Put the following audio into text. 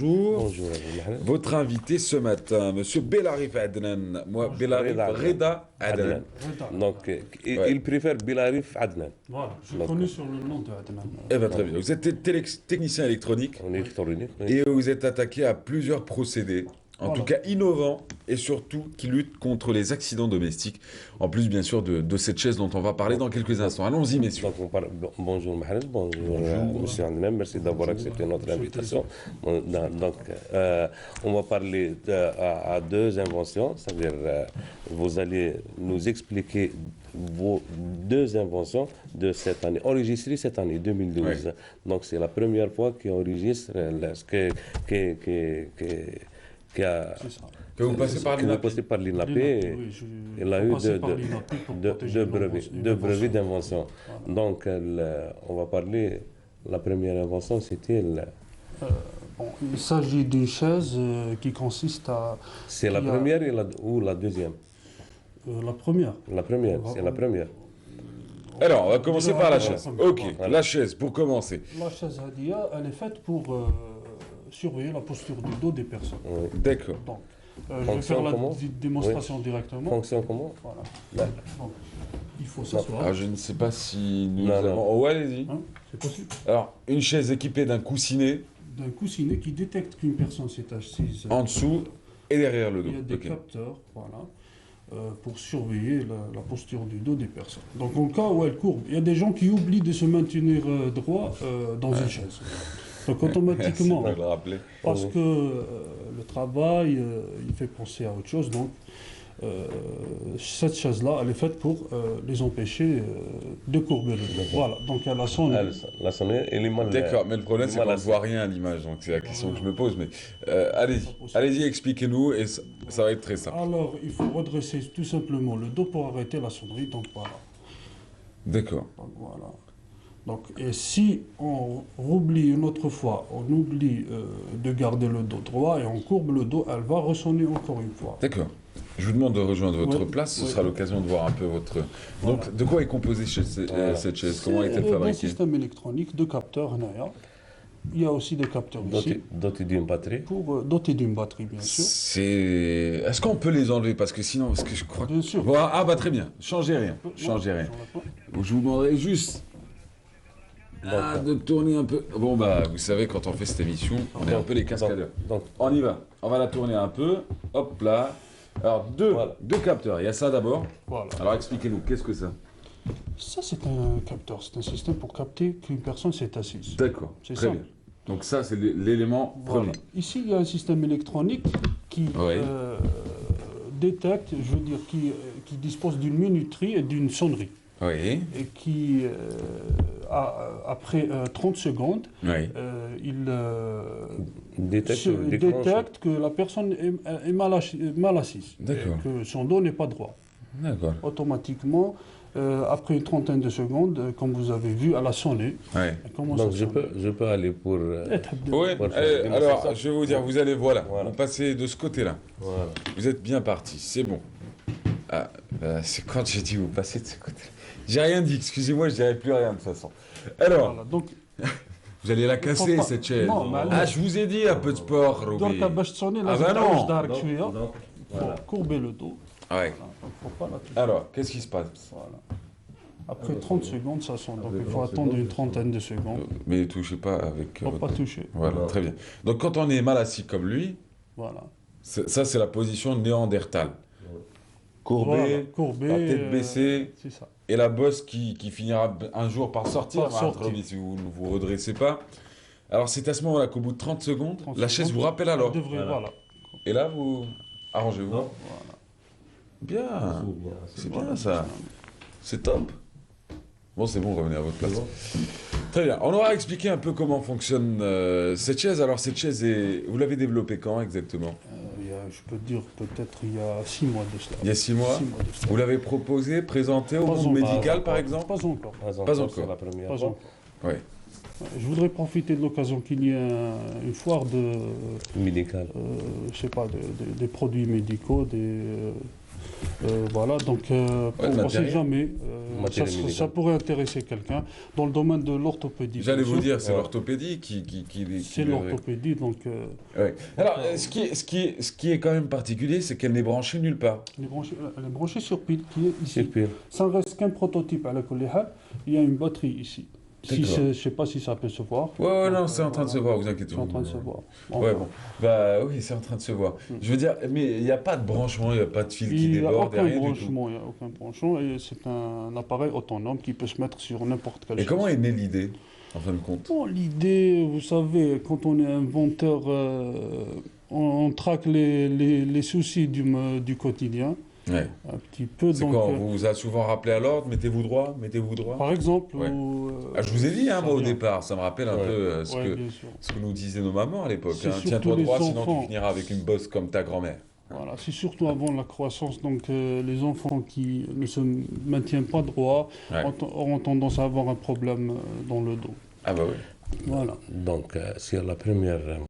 Bonjour. Bonjour, Abdelmahel. Votre invité ce matin, Monsieur Belarif Adnan. Moi, Belarif Reda Adnan. Donc, Ouais. il préfère Bilarif Adnan. Voilà, je Donc, connais sur le nom de Adnan. Eh bien, très bien. Vous êtes technicien électronique en électronique. Oui. et vous êtes attaqué à plusieurs procédés, en Voilà. tout cas innovants et surtout qui luttent contre les accidents domestiques, en plus bien sûr de cette chaise dont on va parler dans quelques instants. Allons-y, messieurs. Donc, bonjour Mahrez, bonjour Monsieur Adnan, merci d'avoir accepté notre invitation. Donc, on va parler à deux inventions, c'est-à-dire vous allez nous expliquer vos deux inventions de cette année, enregistrées cette année 2012. Ouais. Donc, c'est la première fois qu'on enregistre qui a C'est ça. Que vous passez par qui est l'INAPI. passé par l'INAP. Oui, Il a eu passé par l'INAPI pour protéger deux l'invention. brevets d'invention. Voilà. Donc, on va parler, la première invention, c'était, Bon, il s'agit d'une chaise qui consiste à... c'est la il y a- première ou la deuxième? La première. La première, c'est la première. Alors, on va commencer par la chaise. Ok, Voilà. la chaise, pour commencer. La chaise Hadia, elle est faite pour surveiller la posture du dos des personnes. Oui. D'accord. Donc, je vais Fonctionne faire la comment démonstration directement. Fonctionne comment? Voilà. Donc, il faut s'asseoir. Alors, je ne sais pas si nous Non, avons... non. Oh, allez-y. Hein, c'est possible. Alors, une chaise équipée d'un coussinet D'un coussinet qui détecte qu'une personne s'est assise. en dessous et derrière le dos. Il y a des Ok. capteurs, voilà, pour surveiller la posture du dos des personnes. Donc, en cas où elle courbe, il y a des gens qui oublient de se maintenir droit dans une chaise. Donc, automatiquement, Merci de le rappeler. parce que le travail, il fait penser à autre chose. Donc, cette chaise-là, elle est faite pour les empêcher de courber le dos. Voilà, donc elle a son... La sonnette, elle est mal. D'accord, mais le problème c'est mal qu'on ne assise. voit rien à l'image, donc c'est la question que je me pose. Mais allez-y, possible. allez-y, expliquez-nous et ça va être très simple. Alors, il faut redresser tout simplement le dos pour arrêter la sonnerie. Donc, voilà. D'accord. Donc, voilà. Donc, et si on oublie une autre fois, on oublie de garder le dos droit et on courbe le dos, elle va ressonner encore une fois. D'accord. Je vous demande de rejoindre votre Oui, place, ce oui. sera l'occasion de voir un peu votre... Voilà. Donc, de quoi est composée cette chaise? Comment C'est est-elle un fabriquée? système électronique de capteurs NAIA. Il y a aussi des capteurs ici, Doté d'une batterie. pour doter d'une batterie, bien sûr. Est-ce qu'on peut les enlever? Parce que sinon, parce que je crois... Bien sûr. Bon, ah bah très bien, changez rien, changez rien. Je vous demanderai juste de tourner un peu... Bon bah, vous savez, quand on fait cette émission, on est un peu les cascadeurs. Donc, On y va, on va la tourner un peu, hop là. Alors Voilà. deux capteurs, il y a ça d'abord. Voilà. Alors expliquez-nous, qu'est-ce que ça? Ça, c'est un capteur. C'est un système pour capter qu'une personne s'est assise. D'accord, C'est très ça. bien. Donc ça, c'est l'élément Voilà. premier. Ici, il y a un système électronique qui Oui. détecte, je veux dire, qui dispose d'une minuterie et d'une sonnerie. Oui, Et qui, après 30 secondes, oui. il détecte, déclenche. détecte que la personne est mal assise. D'accord. Et que son dos n'est pas droit. D'accord. Automatiquement, après une trentaine de secondes, comme vous avez vu, elle a sonné. Oui. Elle commence Donc, à je sonner. peux aller pour. Oui, Pour faire une alors démonstration. je vais vous dire, vous allez, voilà, Voilà. vous passez de ce côté-là. Voilà. Vous êtes bien parti, c'est bon. Ah, bah, c'est quand j'ai dit vous passez de ce côté-là. J'ai rien dit, excusez-moi, je dirai plus rien de toute façon. Alors, Voilà, donc, vous allez la casser pas- cette chaise. non, mais Ah, allez. je vous ai dit un peu de sport, Roby. donc, باش تصوني Ah لازم bah تعوج non. ظهرك شوية. Voilà. Faut courber le dos. Ouais. Donc, faut pas la toucher. Alors, qu'est-ce qui se passe? Voilà. Après 30 secondes, ça sonne. Donc il faut attendre une trentaine de secondes. Mais touchez pas avec... Il ne faut pas toucher. Voilà, très bien. Donc quand on est mal assis comme lui, Voilà. ça c'est la position néandertale. Courbé, Voilà, courbé, la tête baissée, c'est ça. et la bosse qui finira un jour par sortir, Par sortir. Roby, si vous ne vous redressez pas. Alors c'est à ce moment-là qu'au bout de 30 secondes, 30 la chaise secondes, vous rappelle alors. elle devrait, voilà. Et là, vous arrangez-vous. Non. Bien, c'est bien ça. C'est top. Bon, c'est bon, revenez à votre place. Très bien. On aura expliqué un peu comment fonctionne cette chaise. Alors, cette chaise, vous l'avez développée quand exactement? Je peux dire peut-être il y a 6 mois de cela. Il y a 6 mois. 6 mois de cela. Vous l'avez proposé, présenté au Pas monde encore. médical, par exemple? Pas encore. Pas Pas encore. encore. C'est la première Pas fois. encore. Oui. Je voudrais profiter de l'occasion qu'il y ait une foire de, Médical. je sais pas, des produits médicaux, Voilà, donc on ne sait matériel. jamais. Matériel médical. Ça pourrait intéresser quelqu'un dans le domaine de l'orthopédie. J'allais bien vous sûr. dire, c'est l'orthopédie qui C'est l'orthopédie, donc Ouais. Alors, ce qui est quand même particulier, c'est qu'elle n'est branchée nulle part. elle est branchée sur pile qui est ici. Sur pile. Ça ne reste qu'un prototype à la Koléha. Il y a une batterie ici. Je ne sais pas si ça peut se voir. Ouais, non, c'est en train de se voir, vous inquiétez C'est pas. en train de se voir. Ouais, bon. Bah oui, c'est en train de se voir. Je veux dire, mais il n'y a pas de branchement, il n'y a pas de fil qui Il n'y a déborde, aucun rien du tout. branchement, il n'y a aucun branchement. Et c'est un appareil autonome qui peut se mettre sur n'importe quelle Et chose. comment est née l'idée, en fin de compte? Bon, l'idée, vous savez, quand on est inventeur, on traque les soucis du quotidien, Ouais. un petit peu. C'est Donc, quoi, on vous a souvent rappelé à l'ordre, mettez-vous droit, mettez-vous droit? par exemple, Ouais. où, Ah, je vous ai dit, hein, ça moi, au vient. départ, ça me rappelle un peu Ouais, bien sûr. ce que nous disaient nos mamans à l'époque. C'est Hein. surtout Tiens-toi les droit, sinon enfants. tu finiras avec une bosse comme ta grand-mère. Voilà, c'est surtout avant la croissance. Donc, les enfants qui ne se maintiennent pas droit Ouais. auront tendance à avoir un problème dans le dos. Ah bah oui. Voilà. Donc, sur la première